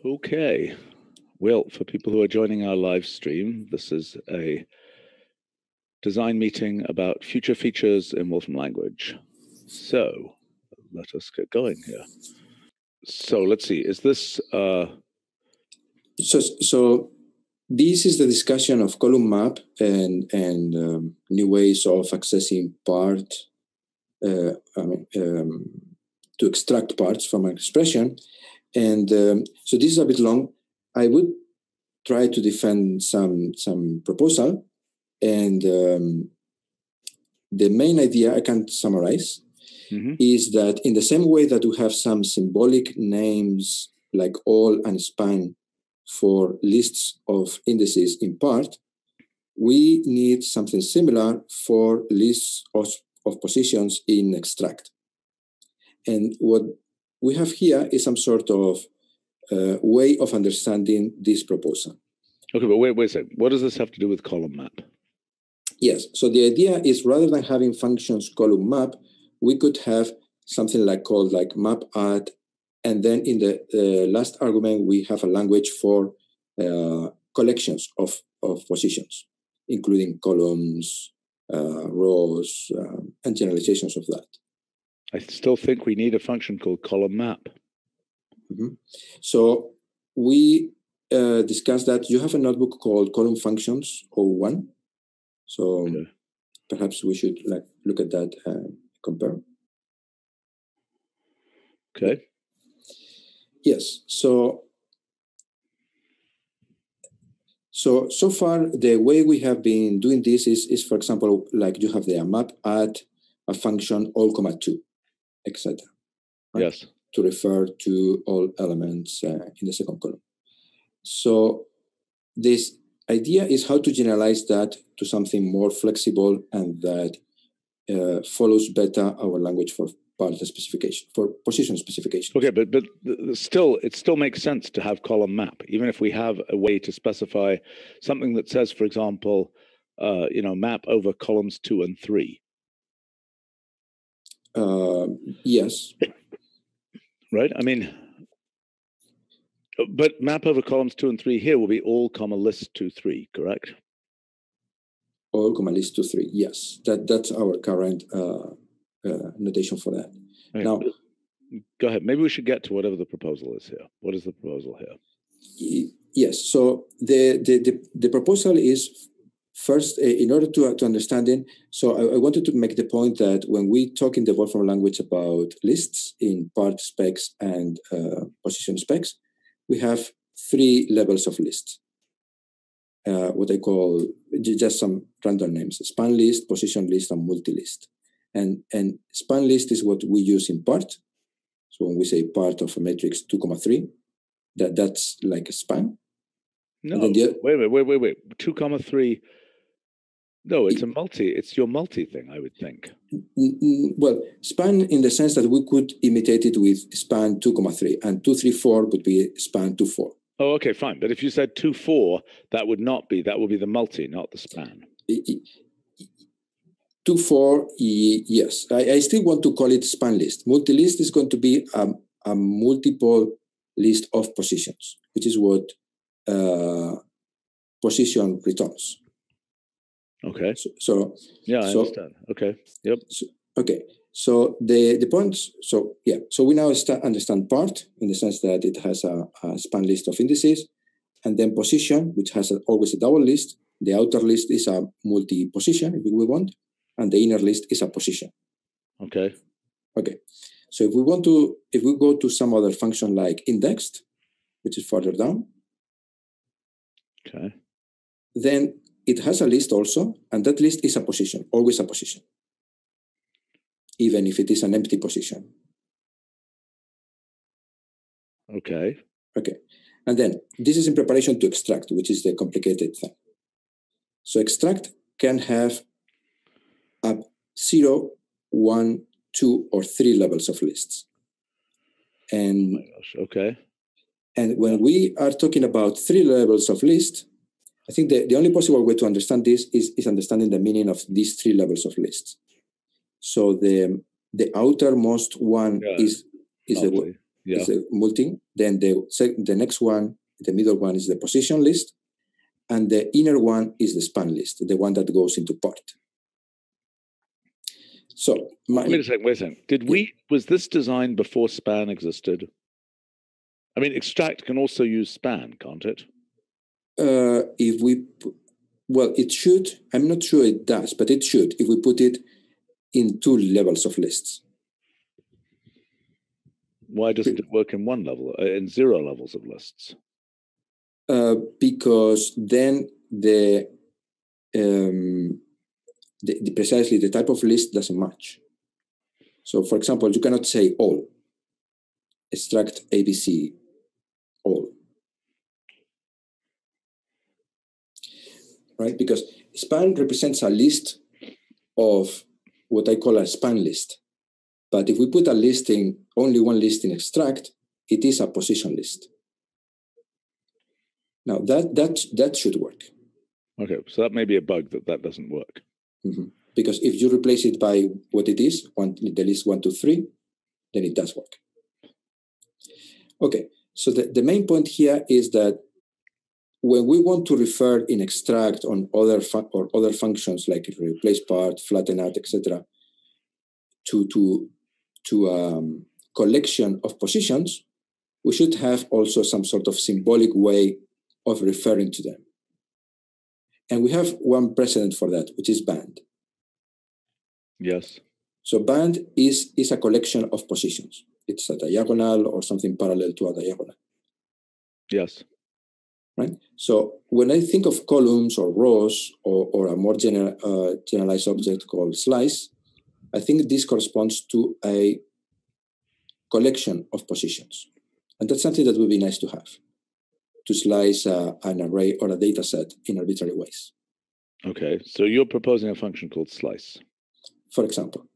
Okay. Well, for people who are joining our live stream, this is a design meeting about future features in Wolfram Language. So let us get going here. So let's see, is this... So this is the discussion of column map and new ways of accessing part, to extract parts from an expression. And so this is a bit long. I would try to defend some proposal. And the main idea I can summarize is that in the same way that we have some symbolic names like all and span for lists of indices in part, we need something similar for lists of positions in extract. And what we have here is some sort of way of understanding this proposal. Okay, but wait a second. What does this have to do with column map? Yes, so the idea is rather than having functions column map, we could have something called map add, and then in the last argument, we have a language for collections of positions, including columns, rows, and generalizations of that. I still think we need a function called column map. So we discussed that you have a notebook called column functions 01. So perhaps we should look at that and compare. Okay. Yes. So far, the way we have been doing this is for example, you have the map add a function all, 2, etc. Right? Yes. To refer to all elements in the second column. So this idea is how to generalize that to something more flexible and that follows better our language for part specification, for position specification. Okay, but still, it still makes sense to have column map, even if we have a way to specify something that says, for example, map over columns 2 and 3. Yes. Right. I mean, but map over columns 2 and 3 here will be all, list 2, 3, correct? All, list 2, 3. Yes, that's our current notation for that. Okay. Now, go ahead. Maybe we should get to whatever the proposal is here. What is the proposal here? Yes. So the proposal is first, in order to understand it. So I wanted to make the point that when we talk in the Wolfram language about lists in part specs and position specs, we have 3 levels of lists. What I call just some random names: span list, position list, and multi-list. And span list is what we use in part. So when we say part of a matrix 2, 3, that's like a span. No, wait. 2, 3. No, it's it's your multi thing, I would think. Well, span in the sense that we could imitate it with span 2, 3, and 2, 3, 4 would be span 2, 4. Oh, okay, fine. But if you said 2, 4, that would be the multi, not the span. 2, 4, yes. I still want to call it span list. Multi-list is going to be a multiple list of positions, which is what position returns. Okay. So yeah, I understand. Okay. Yep. So the points. So yeah. So we now understand part in the sense that it has a span list of indices, and then position, which has always a double list. The outer list is a multi-position, if we want, and the inner list is a position. Okay. Okay. So if we go to some other function like indexed, which is further down. Okay. Then it has a list also, and that list is a position, always a position, even if it is an empty position. Okay. Okay. And then this is in preparation to extract, which is the complicated thing. So extract can have up 0, 1, 2, or 3 levels of lists. And, oh my gosh. Okay. And when we are talking about 3 levels of lists, I think the only possible way to understand this is understanding the meaning of these 3 levels of lists. So the outermost one is Yeah. It's a multi. Then the next one, the middle one, is the position list. And the inner one is the span list, the one that goes into part. So wait a second. Was this designed before span existed? I mean, extract can also use span, can't it? It should. I'm not sure it does, but it should if we put it in 2 levels of lists. Why doesn't it work in 1 level, in 0 levels of lists? Because then precisely the type of list doesn't match. So, for example, you cannot say all. Extract ABC all. Right? Because span represents a list of what I call a span list. But if we put a listing, only one list in extract, it is a position list. Now that should work. Okay, so that may be a bug that doesn't work. Mm-hmm. Because if you replace it by what it is, the list 1, 2, 3, then it does work. Okay, so the main point here is that when we want to refer in extract on other functions like replace part, flatten out, etc., to collection of positions, we should have also some sort of symbolic way of referring to them. And we have one precedent for that, which is band. Yes. So band is a collection of positions. It's a diagonal or something parallel to a diagonal. Yes. Right? So when I think of columns or rows or a more generalized object called slice, I think this corresponds to a collection of positions. And that's something that would be nice to have, to slice an array or a data set in arbitrary ways. Okay, so you're proposing a function called slice. For example,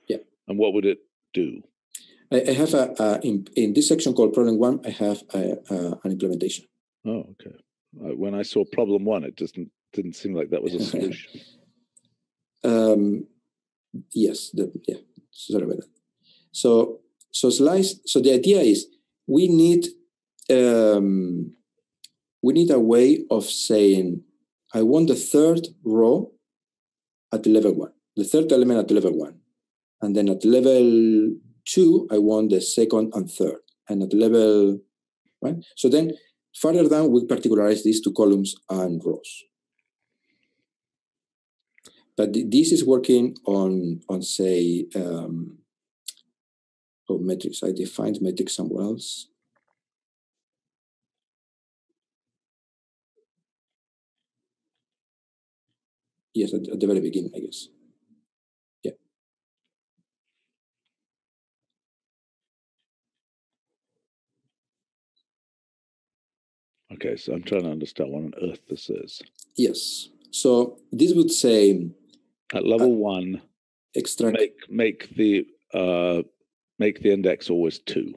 yeah. And what would it do? I have in this section called problem 1, I have an implementation. Oh, okay. When I saw problem 1, it just didn't seem like that was a solution. Yes, sorry about that. So slice. So the idea is we need a way of saying I want the third row at the level 1, the third element at the level 1, and then at level 2 I want the second and third, and at level right. So then further down we particularize these to columns and rows. But this is working on say metrics. I defined metrics somewhere else. Yes, at the very beginning, I guess. Yeah. Okay, so I'm trying to understand what on earth this is. Yes. So this would say at level 1, extract make the index always 2.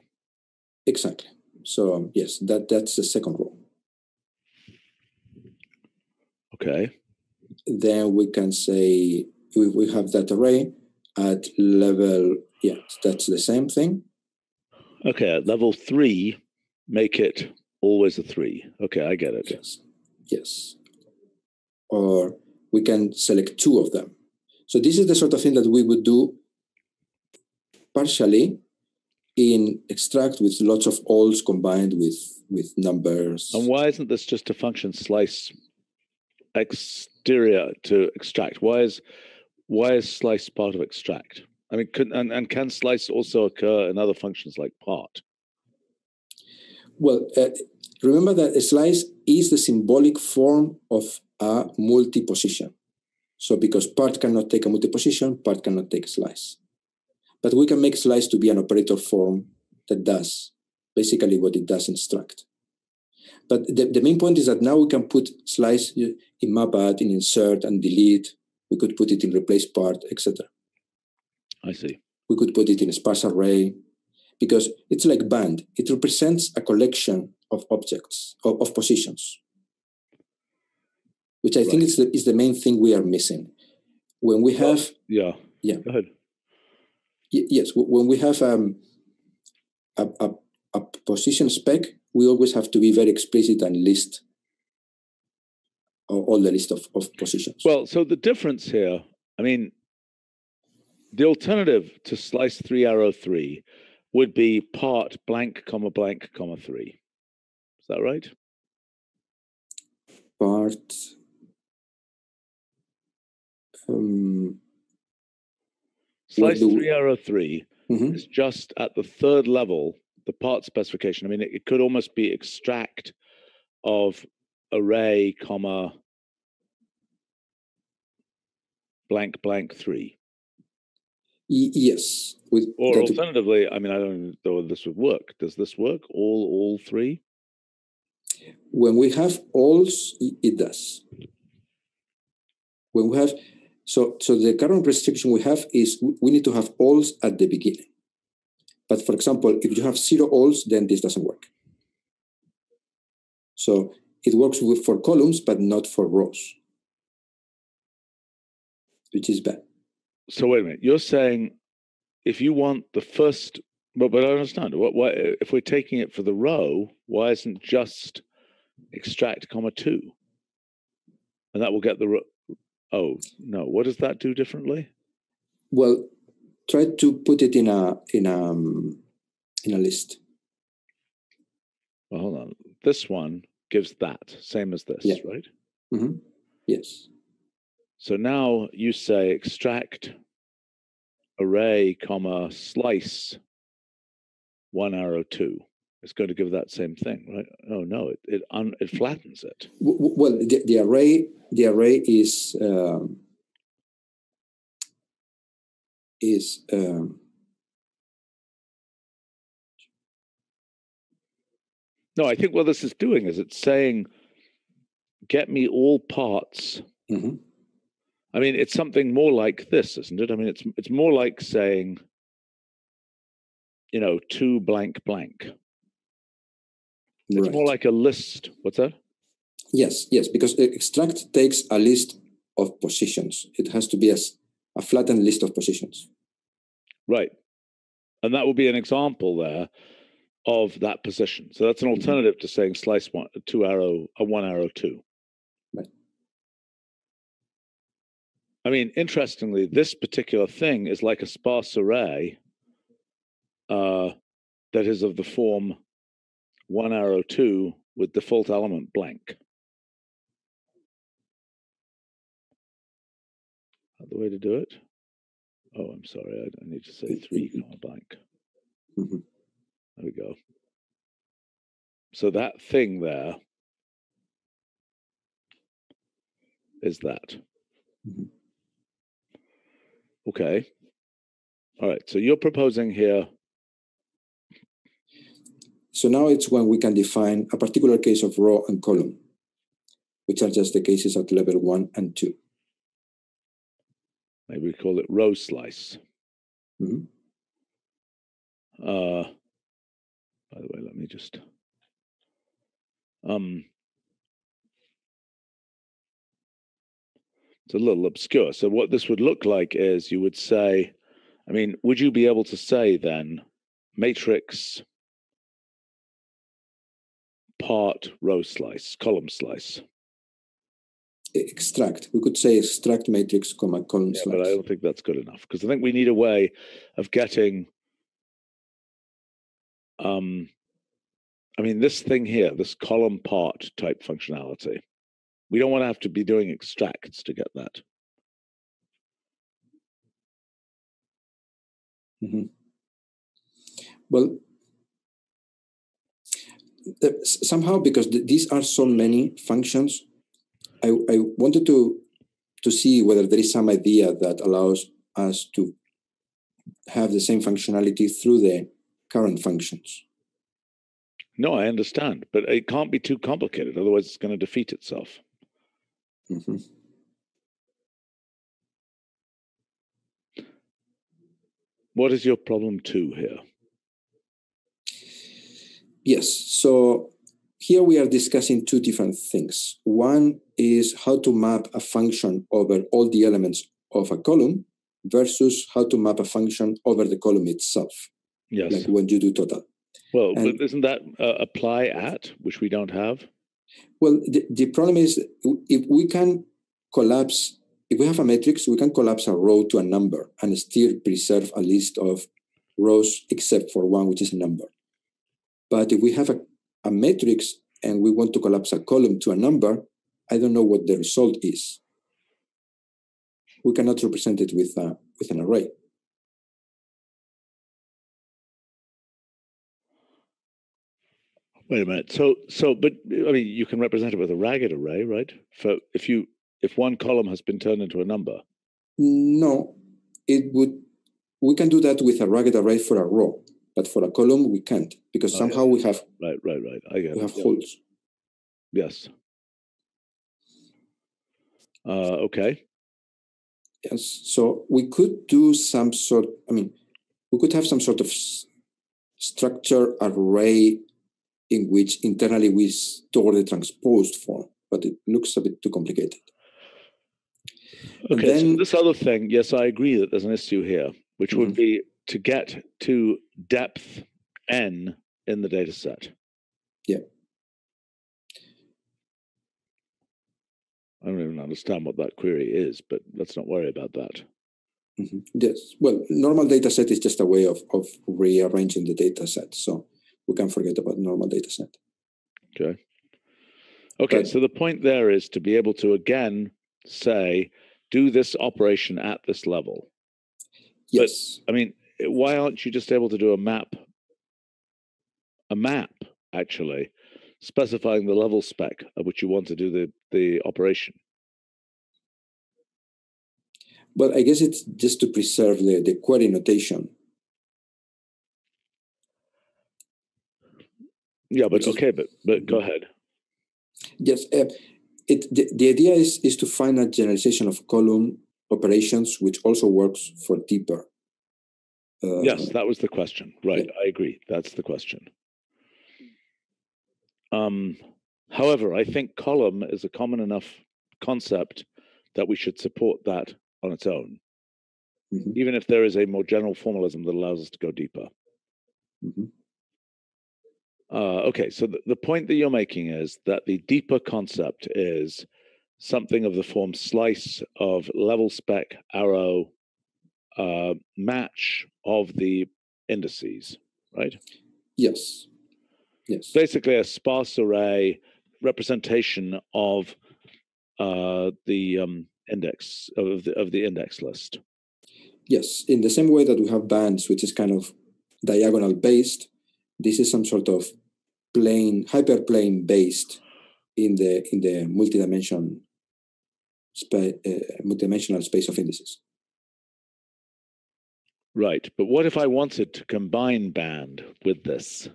Exactly. So yes, that's the second row. Okay. Then we can say we have that array at level, that's the same thing. Okay, at level 3, make it always a 3. Okay, I get it. Yes. Or we can select 2 of them. So this is the sort of thing that we would do partially in extract with lots of alls combined with numbers. And why isn't this just a function slice exterior to extract? Why is slice part of extract? I mean, can slice also occur in other functions like part? Well, remember that a slice is the symbolic form of a multi-position. So because part cannot take a multi-position, part cannot take a slice. But we can make slice to be an operator form that does basically what it does in struct. But the main point is that now we can put slice in mapadd, in insert and delete. We could put it in replace part, etc. I see. We could put it in a sparse array because it's like band. It represents a collection of objects, of positions, which I think is the main thing we are missing. When we have... Go ahead. Yes, when we have a position spec, we always have to be very explicit and list all the list of positions. Well, so the difference here, I mean, the alternative to slice 3 arrow 3 would be part blank, comma, 3. Is that right? Part. Slice 3 arrow 3 is just at the third level, the part specification. I mean, it could almost be extract of array, comma, blank, 3. Yes. Or alternatively, I mean, I don't know whether this would work. Does this work? All 3? When we have alls, it does. When we have, so the current restriction we have is we need to have alls at the beginning. But for example, if you have 0 alls, then this doesn't work. So it works for columns, but not for rows, which is bad. So wait a minute. You're saying if you want the first, but I don't understand. Why, if we're taking it for the row, why isn't just extract, comma, 2? And that will get the row. Oh, no. What does that do differently? Well, try to put it in a list. Well, hold on. This one gives that, same as this, right? Mm-hmm. Yes. So now you say extract array, comma, slice 1 arrow 2. It's going to give that same thing, right? Oh no, it flattens it. Well, the array is no, I think what this is doing is it's saying, get me all parts. Mm-hmm. I mean, it's something more like this, isn't it? I mean, it's more like saying, 2 blank. It's right. more like a list. What's that? Yes, because extract takes a list of positions. It has to be a flattened list of positions. Right. And that would be an example there of that position. So that's an alternative to saying slice 1 arrow 2. Right. I mean, interestingly, this particular thing is like a sparse array that is of the form 1 arrow 2 with default element blank. Not the way to do it? Oh, I'm sorry. I need to say 3, comma, blank. Mm-hmm. There we go. So that thing there is that. Mm-hmm. Okay. All right. So you're proposing here. So now it's when we can define a particular case of row and column, which are just the cases at level 1 and 2. Maybe we call it row slice. Mm-hmm. By the way, let me just. It's a little obscure. So what this would look like is you would say, I mean, would you be able to say then matrix part row slice, column slice? Extract. We could say extract matrix, comma, column slice. But I don't think that's good enough because I think we need a way of getting, I mean, this thing here, this column part type functionality. We don't want to have to be doing extracts to get that. Mm-hmm. Well, somehow, because these are so many functions, I wanted to see whether there is some idea that allows us to have the same functionality through the current functions. No, I understand, but it can't be too complicated. Otherwise, it's going to defeat itself. Mm-hmm. What is your problem 2 here? Yes. So here we are discussing 2 different things. One is how to map a function over all the elements of a column versus how to map a function over the column itself. Yes. Like when you do total. Well, but isn't that apply at, which we don't have? Well, the problem is if we can collapse, if we have a matrix, we can collapse a row to a number and still preserve a list of rows except for one, which is a number. But if we have a matrix and we want to collapse a column to a number, I don't know what the result is. We cannot represent it with an array. Wait a minute. But I mean, you can represent it with a ragged array, right? If one column has been turned into a number. No, we can do that with a ragged array for a row, but for a column we can't because somehow we have right. I get it. We have holes. Yes. Okay. Yes. So we could do some sort. I mean, we could have some sort of structure array in which internally we store the transposed form, but it looks a bit too complicated. Okay, then, so this other thing, yes, I agree that there's an issue here, which would be to get to depth n in the data set. Yeah. I don't even understand what that query is, but let's not worry about that. Yes. Well, normal data set is just a way of rearranging the data set. So we can forget about normal data set. Okay, so the point there is to be able to, again, say, do this operation at this level. Yes. But, I mean, why aren't you just able to do a map, actually, specifying the level spec at which you want to do the operation? Well, I guess it's just to preserve the query notation. Yeah, but okay, but go ahead. Yes, the idea is to find a generalization of column operations, which also works for deeper. Yes, that was the question. Right, yeah. I agree. That's the question. However, I think column is a common enough concept that we should support that on its own, even if there is a more general formalism that allows us to go deeper. Okay, so the point that you're making is that the deeper concept is something of the form slice of level spec arrow match of the indices, right? Yes. Yes. Basically, a sparse array representation of the index of the index list. Yes, in the same way that we have bands, which is kind of diagonal based, this is some sort of plane, hyperplane based in the multidimensional space of indices. Right, but what if I wanted to combine band with this?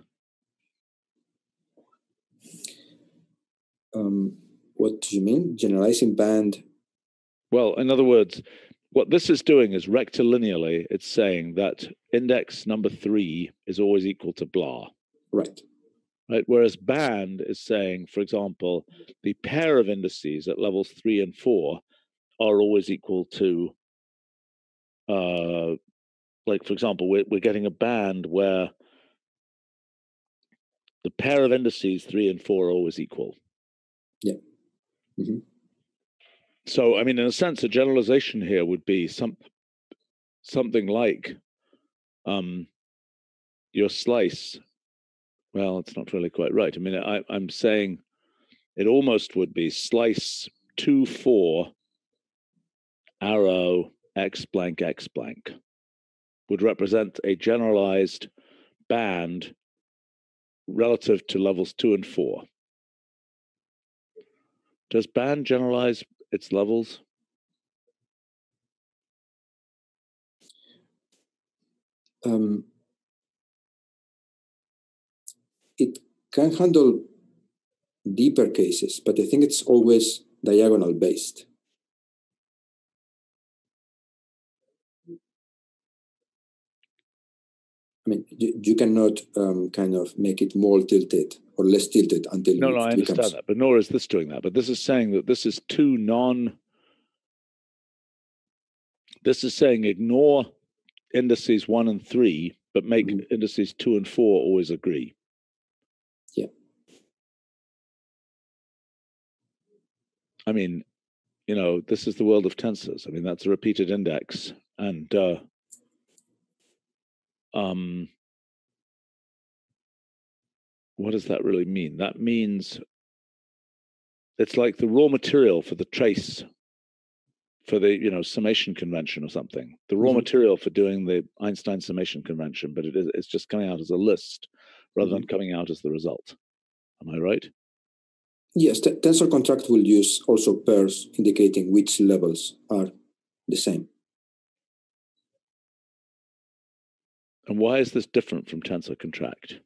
What do you mean? Generalizing band? Well, in other words, what this is doing is rectilinearly, it's saying that index number 3 is always equal to blah. Right. Right. Whereas band is saying, for example, the pair of indices at levels 3 and 4 are always equal to, like, for example, we're getting a band where the pair of indices 3 and 4 are always equal. Yeah. So, I mean, in a sense, a generalization here would be something like your slice. Well, it's not really quite right. I mean, I'm saying it almost would be slice 2, 4, arrow, x blank would represent a generalized band relative to levels 2 and 4. Does band generalize its levels? It can handle deeper cases, but I think it's always diagonal based. I mean, you cannot kind of make it more tilted or less tilted until no, I understand that, but nor is this doing that. But this is saying that this is this is saying ignore indices 1 and 3 but make indices 2 and 4 always agree. Yeah. I mean, you know, this is the world of tensors. I mean, that's a repeated index. And what does that really mean? That means it's like the raw material for the trace, for the, you know, summation convention or something. The raw material for doing the Einstein summation convention, but it's just coming out as a list rather than coming out as the result. Am I right? Yes, tensor contract will use also pairs indicating which levels are the same. And why is this different from tensor contract?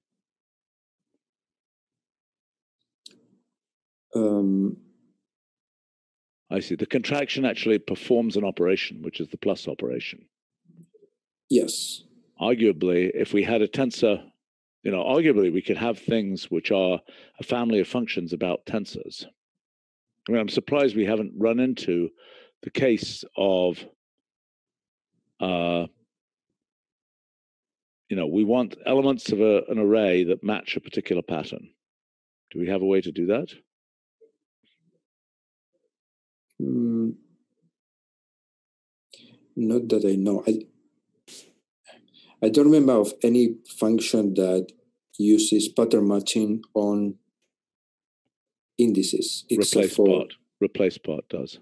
I see. The contraction actually performs an operation, which is the plus operation. Yes. Arguably, if we had a tensor, you know, arguably we could have things which are a family of functions about tensors. I mean, I'm surprised we haven't run into the case of, you know, we want elements of an array that match a particular pattern. Do we have a way to do that? Not that I know. I don't remember of any function that uses pattern matching on indices. Replace part does.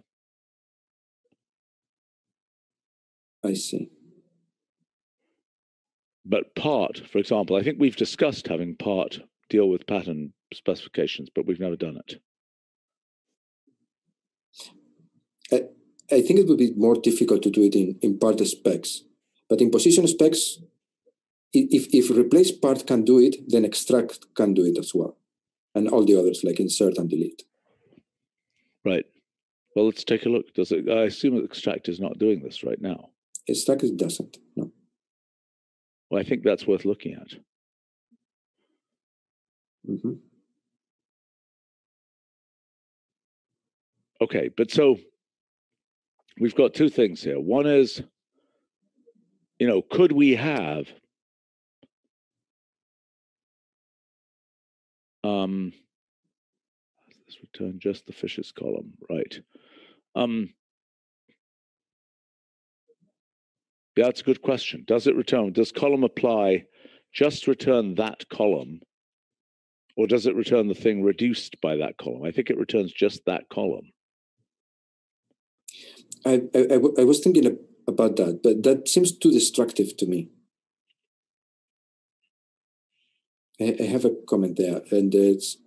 I see. But part, for example, I think we've discussed having part deal with pattern specifications, but we've never done it. I think it would be more difficult to do it in part specs. But in position specs, if replace part can do it, then extract can do it as well. And all the others, like insert and delete. Right. Well, let's take a look. Does it? I assume that extract is not doing this right now. Extract doesn't, no. Well, I think that's worth looking at. Okay, but so we've got two things here. One is, you know, could we have let's return just the fishes column, right? Yeah, that's a good question. Does it return? Does column apply just return that column, or does it return the thing reduced by that column? I think it returns just that column. I was thinking about that, but that seems too destructive to me. I have a comment there, and it's.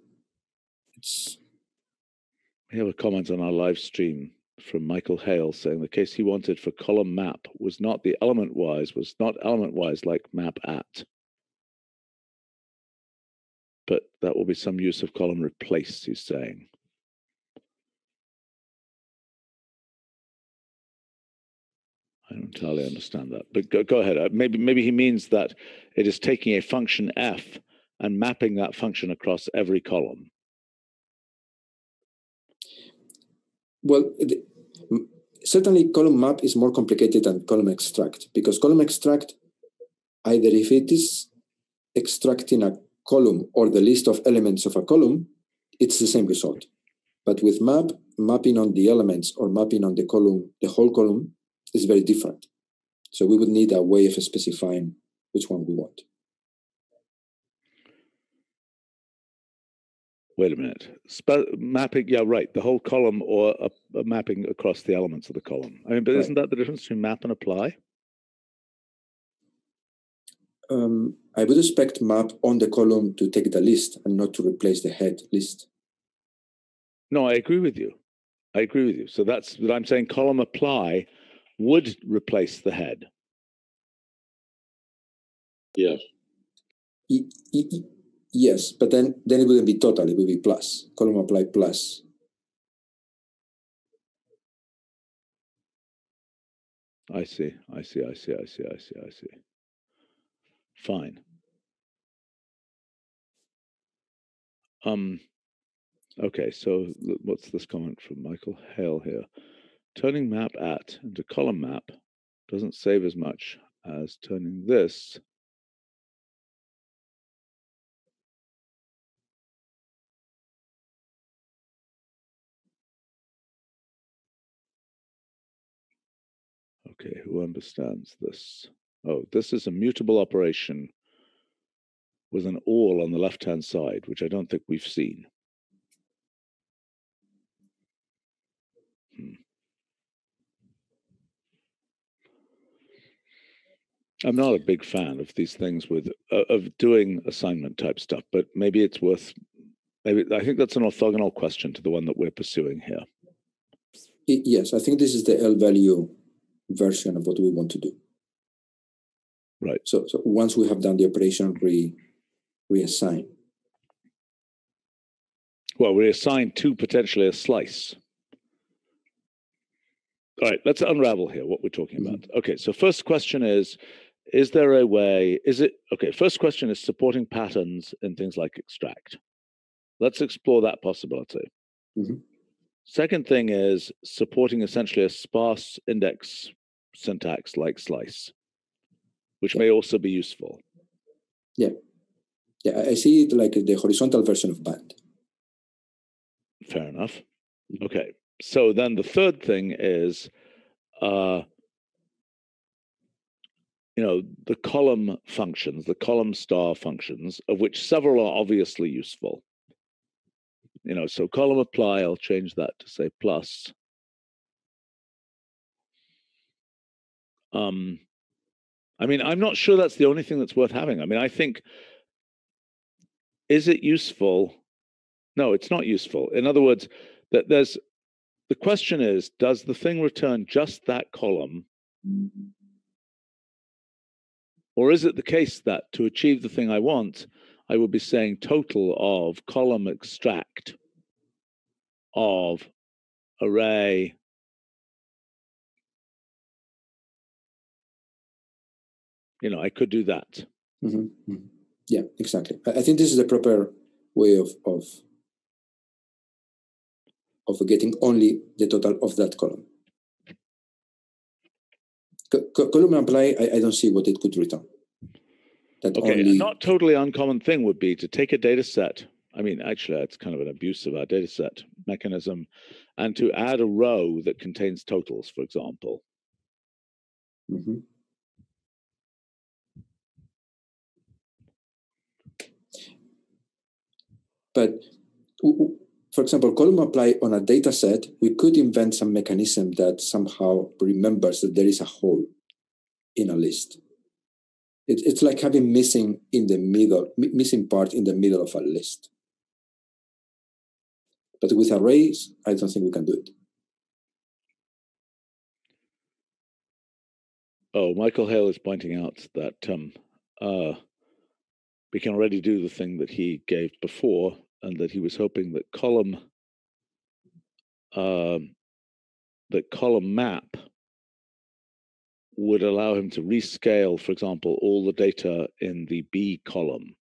We have a comment on our live stream from Michael Hale saying the case he wanted for column map was not element-wise like map at. But that will be some use of column replace, he's saying. I don't entirely understand that, but go ahead. Maybe he means that it is taking a function f and mapping that function across every column. Well, certainly column map is more complicated than column extract, because column extract, either if it is extracting a column or the list of elements of a column, it's the same result. But with mapping on the elements or mapping on the column, the whole column, is very different. So we would need a way of specifying which one we want. Wait a minute. Mapping, yeah, right. The whole column or a mapping across the elements of the column. I mean, but isn't that the difference between map and apply? I would expect map on the column to take the list and not to replace the head list. No, I agree with you. So that's what I'm saying. Column apply would replace the head. Yes. Yes, but then it wouldn't be total. It would be plus. Column apply plus. I see. Fine. Okay, so what's this comment from Michael Hale here? Turning map at into column map doesn't save as much as turning this Okay, who understands this? Oh, this is a mutable operation with an all on the left-hand side, which I don't think we've seen. I'm not a big fan of these things with of doing assignment type stuff, but maybe it's worth. Maybe I think that's an orthogonal question to the one that we're pursuing here. Yes, I think this is the L value version of what we want to do. Right. So once we have done the operation, reassign. Well, we assign to potentially a slice. All right, let's unravel here what we're talking about. Okay, so first question is there a way, first question is supporting patterns in things like extract. Let's explore that possibility. Second thing is supporting essentially a sparse index syntax like slice, which may also be useful. Yeah, I see it like the horizontal version of band. Fair enough. Okay, so then the third thing is, the column functions, the column star functions, of which several are obviously useful. So column apply, I'll change that to say plus. I mean, I'm not sure that's the only thing that's worth having. I mean, I think, is it useful? No, it's not useful. In other words, the question is, does the thing return just that column? Or is it the case that to achieve the thing I want, I would be saying total of column extract of array I could do that. Yeah, exactly. I think this is the proper way of getting only the total of that column. Column apply, I don't see what it could return. Okay, a not totally uncommon thing would be to take a data set. I mean, actually, it's kind of an abuse of our data set mechanism, and to add a row that contains totals, for example. But, for example, column apply on a data set, we could invent some mechanism that somehow remembers that there is a hole in a list. It's like having missing part in the middle of a list. But with arrays, I don't think we can do it. Oh, Michael Hale is pointing out that we can already do the thing that he gave before, and that he was hoping that column map would allow him to rescale, for example, all the data in the B column.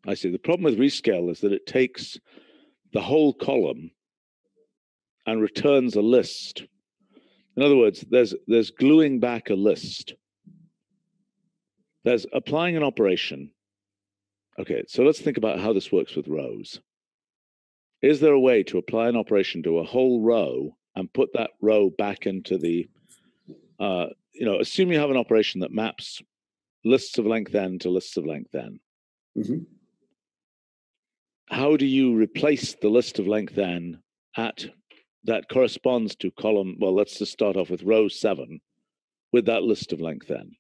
I see. The problem with rescale is that it takes the whole column and returns a list. In other words, there's gluing back a list. There's applying an operation. Okay, so let's think about how this works with rows. Is there a way to apply an operation to a whole row and put that row back into the, assume you have an operation that maps lists of length n to lists of length n. How do you replace the list of length n that corresponds to column, well, let's just start off with row 7 with that list of length n?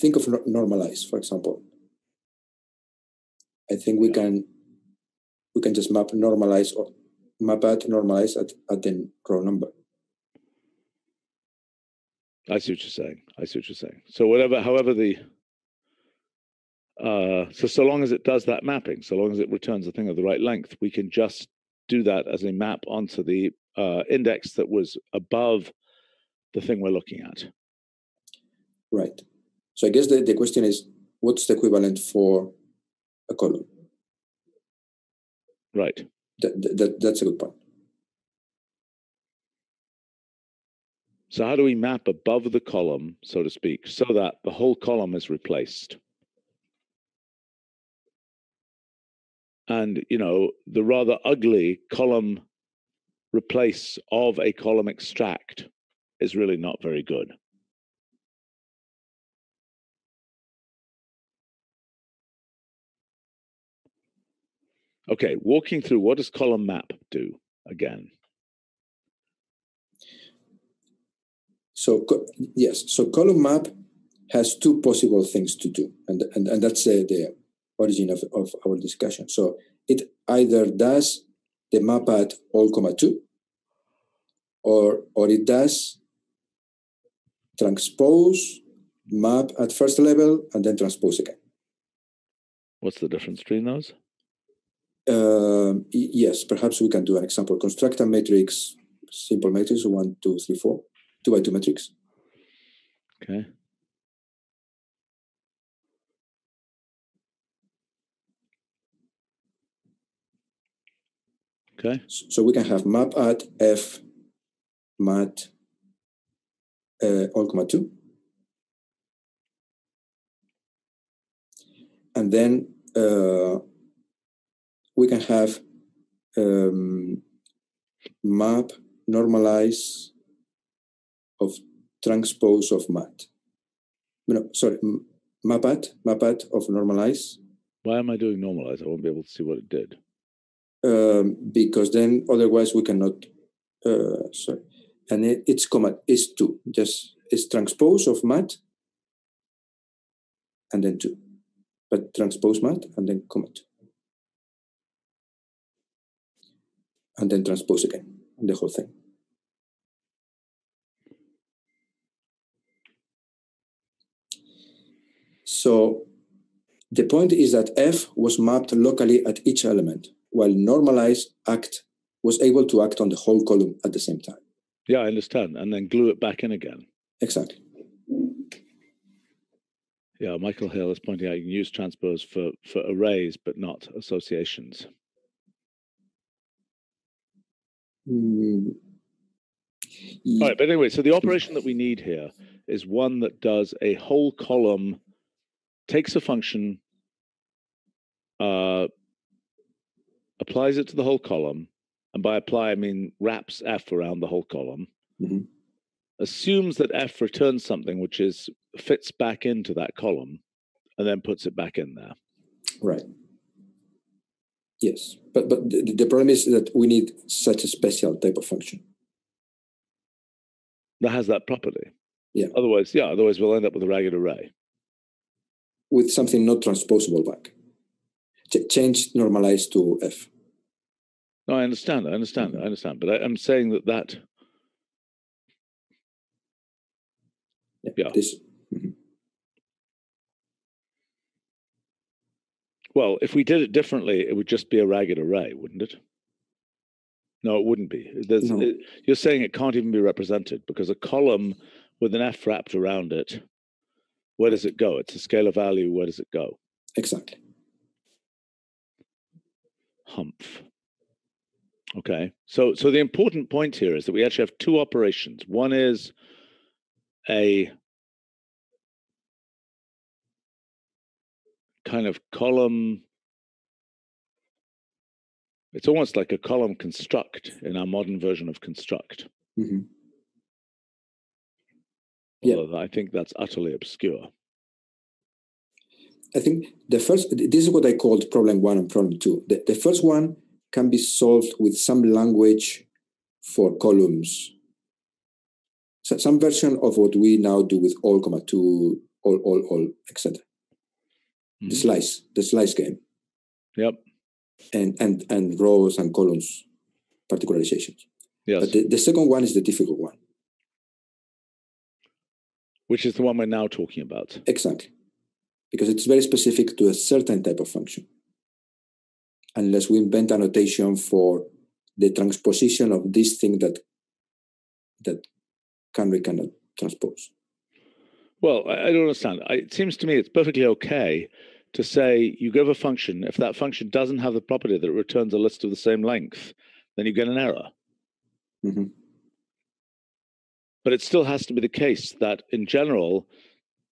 Think of normalize, for example. I think we can just map normalize or map at normalize at the row number. I see what you're saying. So however the so long as it does that mapping, so long as it returns a thing of the right length, we can just do that as a map onto the index that was above the thing we're looking at. Right. So I guess the question is, what's the equivalent for a column? Right. That's a good point. So how do we map above the column, so to speak, so that the whole column is replaced? And, you know, the rather ugly column replace of a column extract is really not very good. Okay, walking through, what does column map do again? So yes, so column map has two possible things to do, and that's the origin of our discussion. So it either does the map at all comma 2, or it does transpose map at first level and then transpose again. What's the difference between those? Yes, perhaps we can do an example. Construct a matrix, simple matrix, 1, 2, 3, 4, 2 by 2 matrix. Okay. Okay. So we can have map at f mat all comma 2. And then we can have map normalize of transpose of mat. No, sorry, map at of normalize. Why am I doing normalize? I won't be able to see what it did. Because then otherwise we cannot, sorry. And it's comma is 2, just it's transpose of mat and then 2. But transpose mat and then comma 2. And then transpose again, and the whole thing. So the point is that F was mapped locally at each element, while normalize was able to act on the whole column at the same time. Yeah, I understand. And then glue it back in again. Exactly. Yeah, Michael Hill is pointing out you can use transpose for arrays, but not associations. Mm. All right, but anyway, so the operation that we need here is one that does a whole column, takes a function, applies it to the whole column, and by apply, I mean wraps F around the whole column, assumes that F returns something which fits back into that column, and then puts it back in there. Right. Yes, but the problem is that we need such a special type of function that has that property. Yeah. Otherwise we'll end up with a ragged array with something not transposable back. Change normalize to F. No, I understand. But I'm saying that. Yeah. Well, if we did it differently, it would just be a ragged array, wouldn't it? No, it wouldn't be. No. You're saying it can't even be represented because a column with an F wrapped around it, where does it go? It's a scalar value. Where does it go? Exactly. Humph. Okay. So the important point here is that we actually have two operations. One is a kind of column. It's almost like a column construct in our modern version of construct. Although I think that's utterly obscure. I think this is what I called problem 1 and problem 2. The first one can be solved with some language for columns. So some version of what we now do with all comma 2, all, etc. The slice game. Yep. And rows and columns particularizations. Yes. But the second one is the difficult one. Which is the one we're now talking about. Exactly. Because it's very specific to a certain type of function. Unless we invent a notation for the transposition of this thing that cannot transpose. Well, I don't understand. It seems to me it's perfectly okay to say you give a function. If that function doesn't have the property that it returns a list of the same length, then you get an error. But it still has to be the case that in general,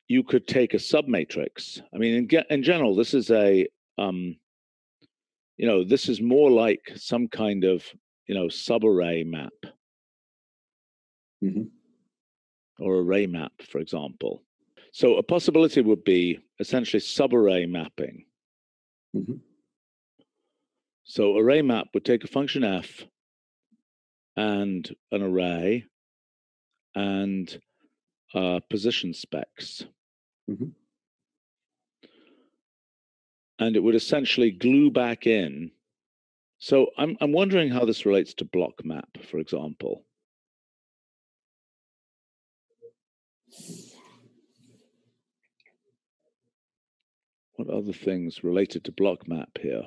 you could take a submatrix. I mean, in general, this is a, this is more like some kind of, subarray map or array map, for example. So a possibility would be essentially subarray mapping. So array map would take a function f and an array and position specs. And it would essentially glue back in. So I'm wondering how this relates to block map, for example. What other things related to block map here?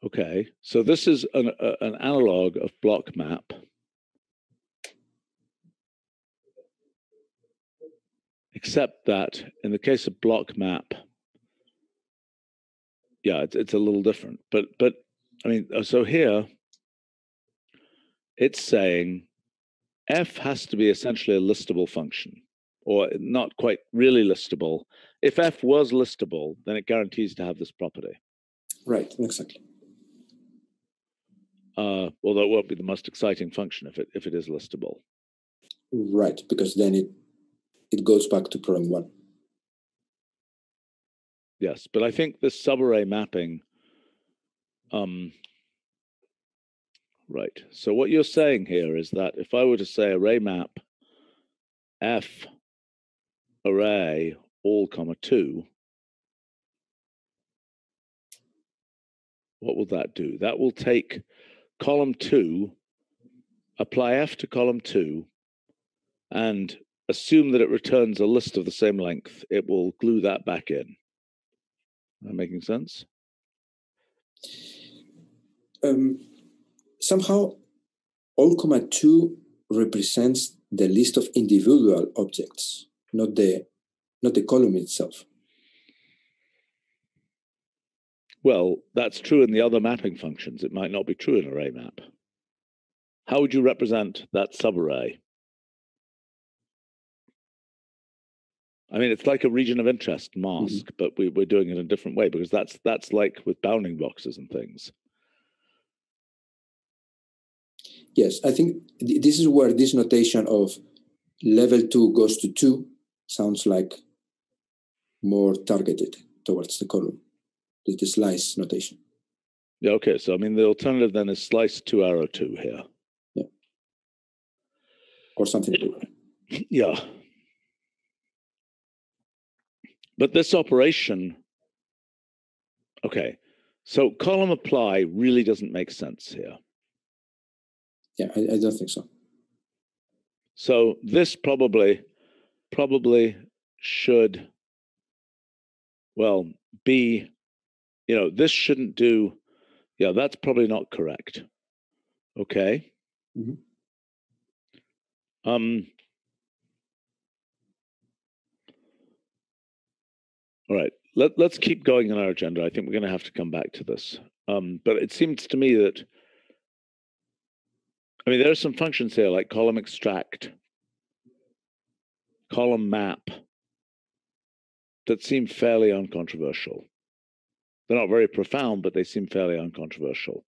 Okay, so this is an analog of block map. Except that in the case of block map, yeah, it's a little different. But I mean, so here it's saying f has to be essentially a listable function, or not quite really listable. If f was listable, then it guarantees to have this property. Right, exactly. Although it won't be the most exciting function if it is listable. Right, because then it goes back to problem one. Yes, but I think this subarray mapping, right. So what you're saying here is that if I were to say array map f array all comma 2, what will that do? That will take column 2, apply f to column 2, and assume that it returns a list of the same length. It will glue that back in. Am I making sense? Somehow, all comma 2 represents the list of individual objects, not the column itself. Well, that's true in the other mapping functions. It might not be true in array map. How would you represent that subarray? I mean, it's like a region of interest mask, but we're doing it in a different way, because that's like with bounding boxes and things. Yes, I think this is where this notation of level 2 goes to 2 sounds like more targeted towards the column, the slice notation. Yeah, okay. So, I mean, the alternative then is slice 2 arrow 2 here. Yeah. Or something like that. Yeah. But this operation, okay. So column apply really doesn't make sense here. Yeah, I don't think so. So this probably should, well, be, this shouldn't do, yeah, that's probably not correct. Okay. All right, let's keep going on our agenda. I think we're going to have to come back to this. But it seems to me that, I mean, there are some functions here like column extract, column map, that seem fairly uncontroversial. They're not very profound, but they seem fairly uncontroversial.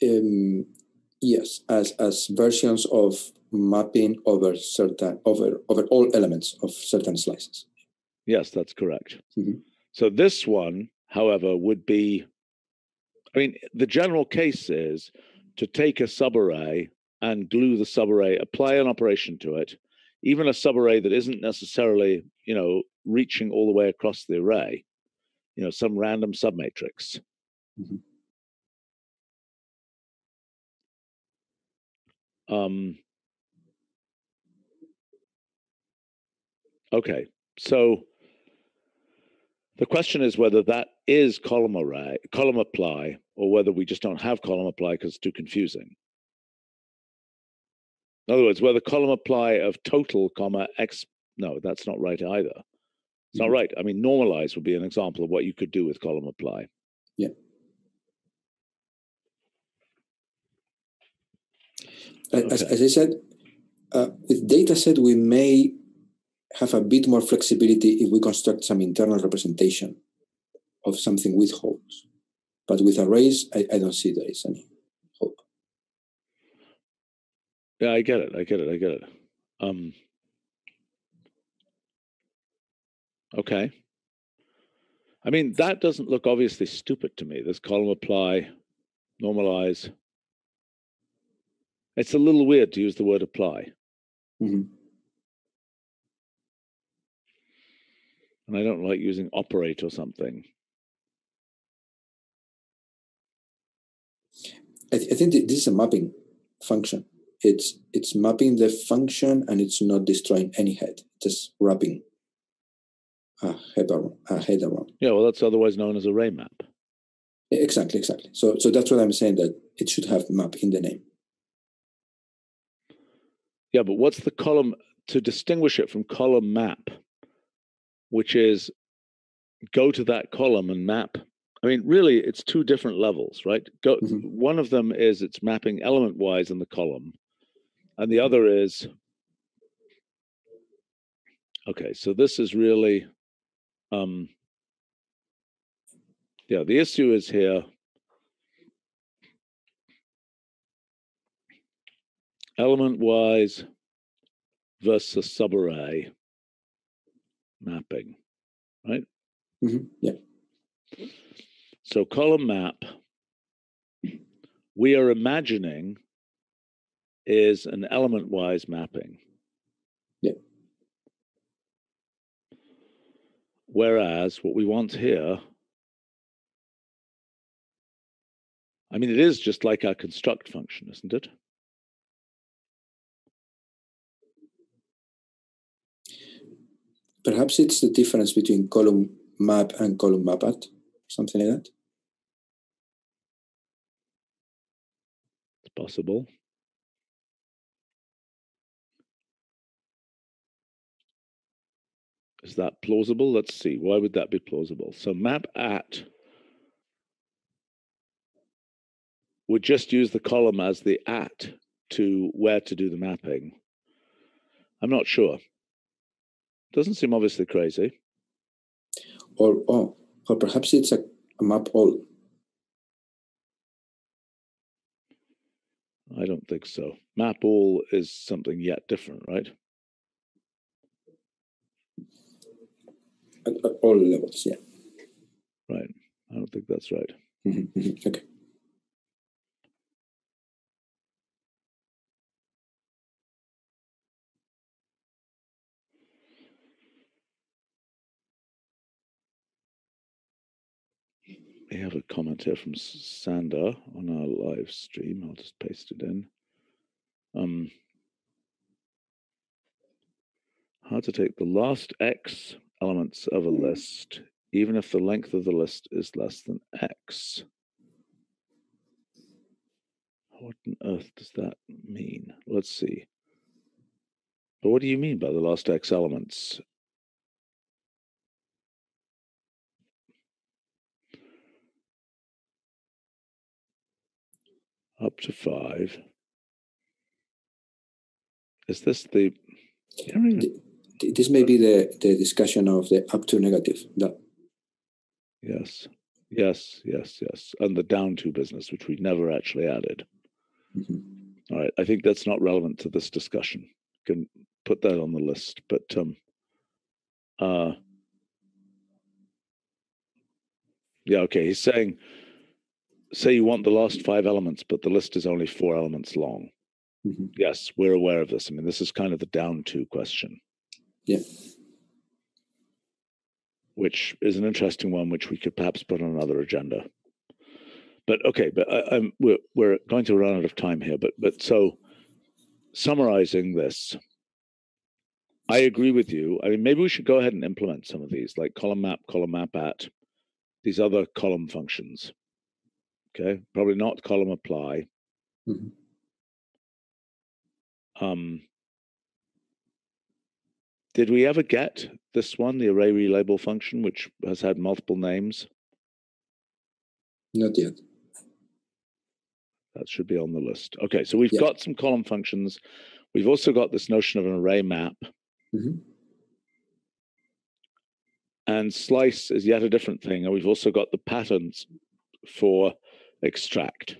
Yes, as versions of mapping over all elements of certain slices. Yes, that's correct. So this one, however, would be, I mean, the general case is to take a subarray and glue the subarray, apply an operation to it, even a subarray that isn't necessarily, reaching all the way across the array, some random submatrix. Okay, so the question is whether that is column apply, or whether we just don't have column apply because it's too confusing. In other words, whether column apply of total comma x, no, that's not right either. It's not right. I mean, normalize would be an example of what you could do with column apply. Yeah. As I said, with dataset, we may have a bit more flexibility if we construct some internal representation of something with holes. But with arrays, I don't see there is any hope. Yeah, I get it. Okay. I mean, that doesn't look obviously stupid to me. This column apply, normalize. It's a little weird to use the word apply. Mm-hmm. And I don't like using operate or something. I think this is a mapping function. It's mapping the function and it's not destroying any head, just wrapping a head around. Yeah, well, that's otherwise known as array map. Exactly. So that's what I'm saying, that it should have map in the name. Yeah, but what's the column to distinguish it from column map, which is go to that column and map? I mean, really, it's two different levels, right? One of them is it's mapping element-wise in the column, and the other is, okay, so this is really, yeah, the issue is here, element-wise versus subarray mapping, right? Mm-hmm. Yeah. So column map, we are imagining is an element-wise mapping. Yeah. Whereas what we want here, I mean, it is just like our construct function, isn't it? Perhaps it's the difference between column map and column mapat, something like that. It's possible. Is that plausible? Let's see. Why would that be plausible? So map at would just use the column as the at to where to do the mapping. I'm not sure. Doesn't seem obviously crazy. Or perhaps it's a map all. I don't think so. Map all is something yet different, right? At all levels, yeah. Right. I don't think that's right. Mm-hmm. Okay. We have a comment here from Sander on our live stream. I'll just paste it in. How to take the last X elements of a list, even if the length of the list is less than X. What on earth does that mean? Let's see. But what do you mean by the last X elements? Up to 5. Is this the... This may be the discussion of the up to negative. No. Yes. And the down to business, which we never actually added. Mm-hmm. All right. I think that's not relevant to this discussion. You can put that on the list. But yeah, okay. He's saying, say you want the last 5 elements, but the list is only 4 elements long. Mm-hmm. Yes, we're aware of this. I mean, this is kind of the down to question. Yeah. Which is an interesting one, which we could perhaps put on another agenda. But okay, but we're going to run out of time here. But so summarizing this, I agree with you. I mean, maybe we should go ahead and implement some of these, like column map at, these other column functions. Okay, probably not column apply. Mm-hmm. Did we ever get this one, the array relabel function, which has had multiple names? Not yet. That should be on the list. Okay, so we've got some column functions. We've also got this notion of an array map. Mm-hmm. And slice is yet a different thing. And we've also got the patterns for extract.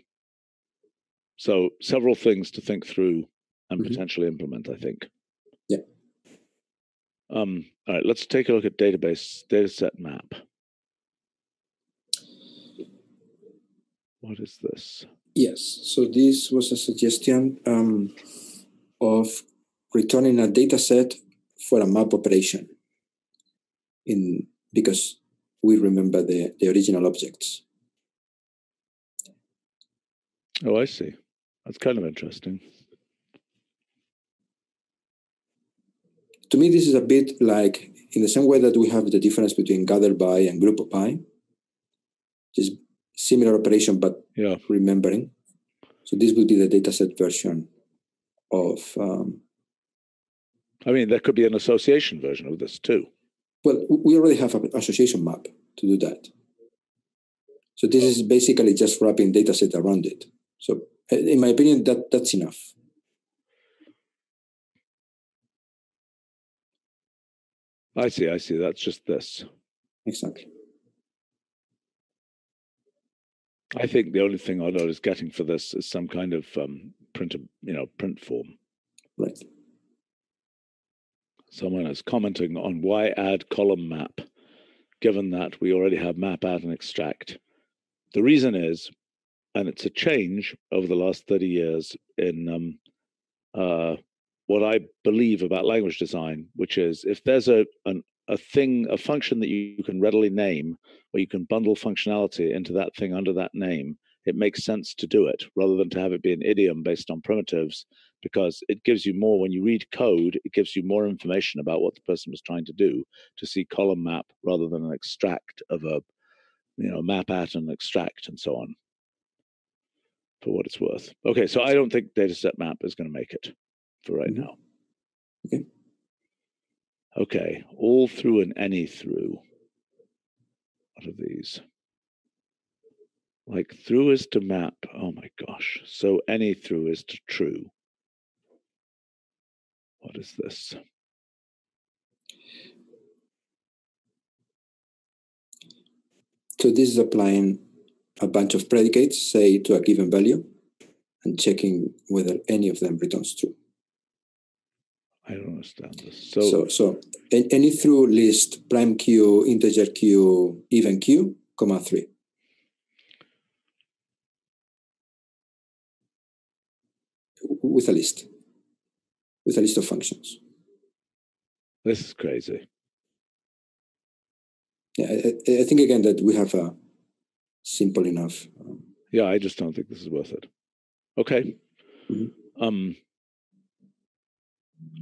So several things to think through and potentially implement, I think. Yeah. All right, let's take a look at Dataset Map. What is this? Yes, so this was a suggestion of returning a data set for a map operation because we remember the original objects. Oh, I see. That's kind of interesting. To me, this is a bit like, in the same way that we have the difference between gather by and group by, just similar operation, but remembering. So this would be the dataset version of... I mean, there could be an association version of this too. Well, we already have an association map to do that. So this is basically just wrapping dataset around it. So in my opinion, that's enough. I see. That's just this. Exactly. I think the only thing Arnaud is getting for this is some kind of print form. Right. Someone is commenting on why add column map, given that we already have map, add, and extract. The reason is, and it's a change over the last 30 years in what I believe about language design, which is if there's a function that you can readily name, where you can bundle functionality into that thing under that name, it makes sense to do it rather than to have it be an idiom based on primitives, because it gives you more, when you read code, it gives you more information about what the person was trying to do, to see column map rather than an extract of a, map at and extract and so on, for what it's worth. Okay, so I don't think Dataset Map is going to make it for right now. Okay. Okay, all through and any through. What are these? Like through is to map. Oh my gosh. So any through is to true. What is this? So this is applying a bunch of predicates, say, to a given value, and checking whether any of them returns true. I don't understand this. So any through list prime q, integer q, even q, comma 3. With a list of functions. This is crazy. Yeah, I think again that we have a simple enough. Yeah, I just don't think this is worth it. Okay.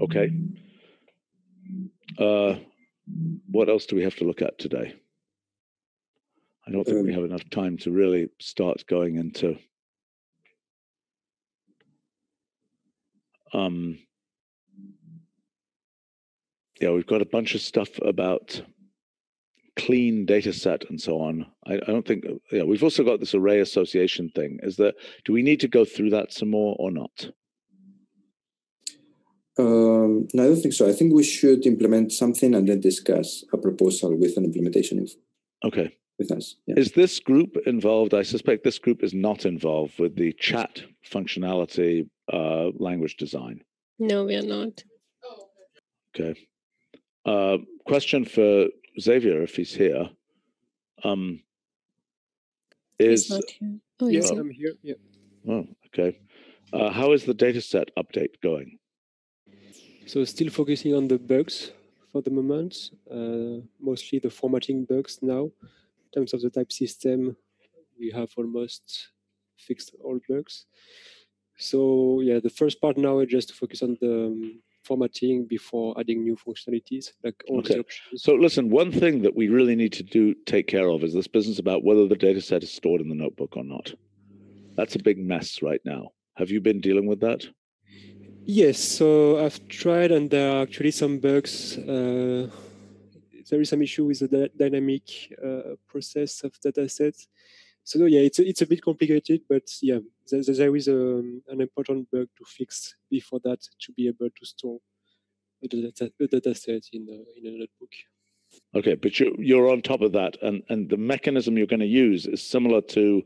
Okay. What else do we have to look at today? I don't think we have enough time to really start going into we've got a bunch of stuff about clean data set and so on. I don't think, we've also got this array association thing. Do we need to go through that some more or not? No, I don't think so. I think we should implement something and then discuss a proposal with an implementation with us. Yeah. Is this group involved? I suspect this group is not involved with the chat functionality language design. No, we are not. Okay. Question for Xavier, if he's here. He's not here. Oh, yes, I'm here. Yeah. Oh, okay. How is the dataset update going? So still focusing on the bugs for the moment, mostly the formatting bugs now. In terms of the type system, we have almost fixed all bugs. So yeah, the first part now is just to focus on the formatting before adding new functionalities, like all the options. So listen, one thing that we really need to take care of is this business about whether the data set is stored in the notebook or not. That's a big mess right now. Have you been dealing with that? Yes, so I've tried, and there are actually some bugs. There is some issue with the dynamic process of datasets. So yeah, it's a bit complicated, but yeah, there is an important bug to fix before that to be able to store a dataset in a notebook. Okay, but you're on top of that, and the mechanism you're going to use is similar to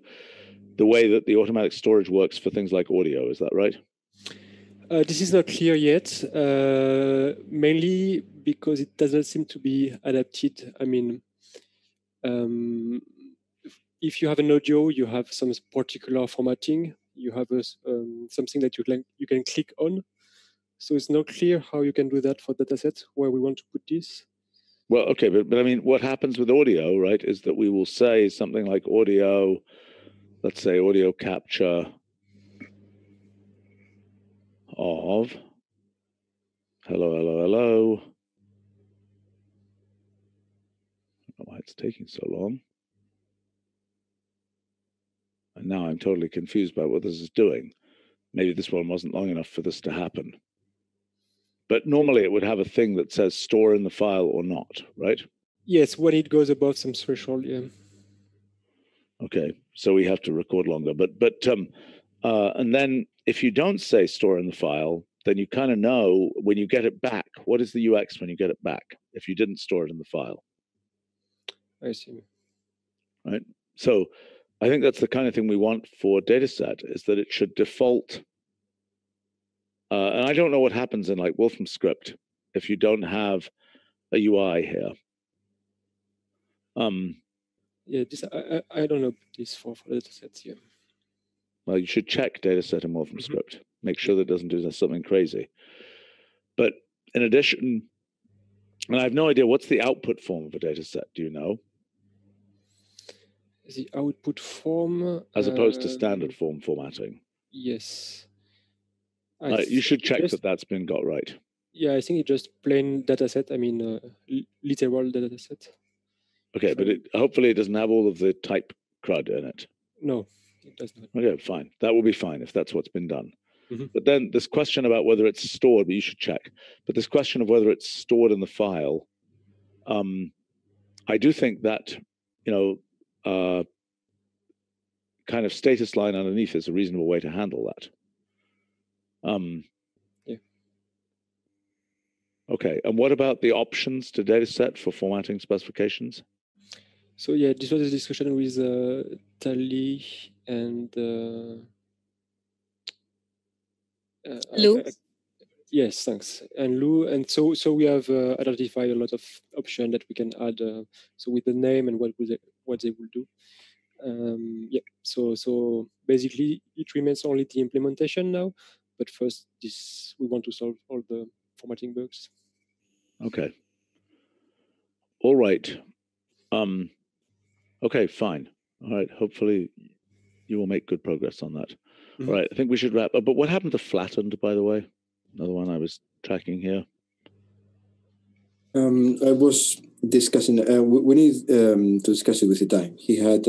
the way that the automatic storage works for things like audio. Is that right? This is not clear yet, mainly because it doesn't seem to be adapted. I mean, if you have an audio, you have some particular formatting. You have something that you can click on. So it's not clear how you can do that for dataset where we want to put this. Well, okay, but I mean, what happens with audio, right, is that we will say something like audio, let's say audio capture of hello, hello, hello. I don't know why it's taking so long. And now I'm totally confused by what this is doing. Maybe this one wasn't long enough for this to happen. But normally it would have a thing that says store in the file or not, right? Yes, when it goes above some threshold, yeah. Okay, so we have to record longer. But and then if you don't say store in the file, then you kind of know when you get it back, what is the UX when you get it back if you didn't store it in the file? I see. Right. So I think that's the kind of thing we want for Dataset, is that it should default. And I don't know what happens in like Wolfram script if you don't have a UI here. Yeah, this I don't know this for datasets here. Well, you should check Dataset in Wolfram script. Make sure that it doesn't do something crazy. But in addition, and I have no idea, what's the output form of a dataset? Do you know? The output form, as opposed to standard form formatting. Yes. You should check that that's been got right. Yeah, I think it's just plain dataset. I mean, literal dataset. Okay, but hopefully it doesn't have all of the type crud in it. No, it does not. Okay, fine. That will be fine if that's what's been done. But then this question about whether it's stored, but you should check. But this question of whether it's stored in the file, I do think that, kind of status line underneath is a reasonable way to handle that. Yeah. Okay, and what about the options to dataset for formatting specifications? So yeah, this was a discussion with Tali and Lou. Yes, thanks. And Lou, and so we have identified a lot of options that we can add. So with the name and what they will do. Yeah. So basically, it remains only the implementation now. But first, we want to solve all the formatting bugs. Okay. All right. Okay, fine. All right. Hopefully, you will make good progress on that. All right. I think we should wrap up. But what happened to flattened, by the way? Another one I was tracking here. I was discussing. We need to discuss it with Itai. He had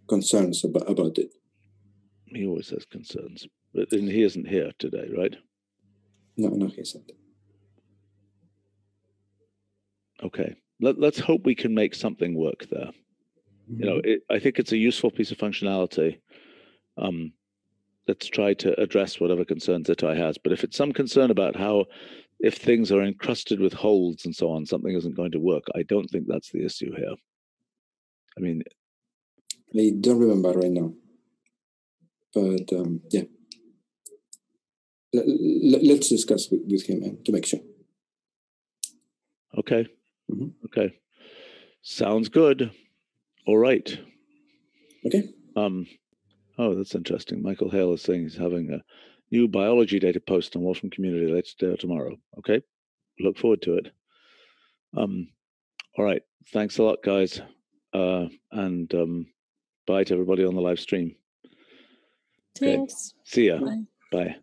concerns about it. He always has concerns, but he isn't here today, right? No, he isn't. Okay. Let's hope we can make something work there. I think it's a useful piece of functionality. Let's try to address whatever concerns Itai has. But if it's some concern about if things are encrusted with holds and so on, something isn't going to work, I don't think that's the issue here. I mean, I don't remember right now, but yeah, let's discuss with him to make sure. Okay. Okay. Sounds good. All right. Okay. Oh, that's interesting. Michael Hale is saying he's having a new biology data post on Wolfram Community later today or tomorrow. Okay. Look forward to it. All right. Thanks a lot, guys. And bye to everybody on the live stream. Thanks. Okay. See ya. Bye. Bye.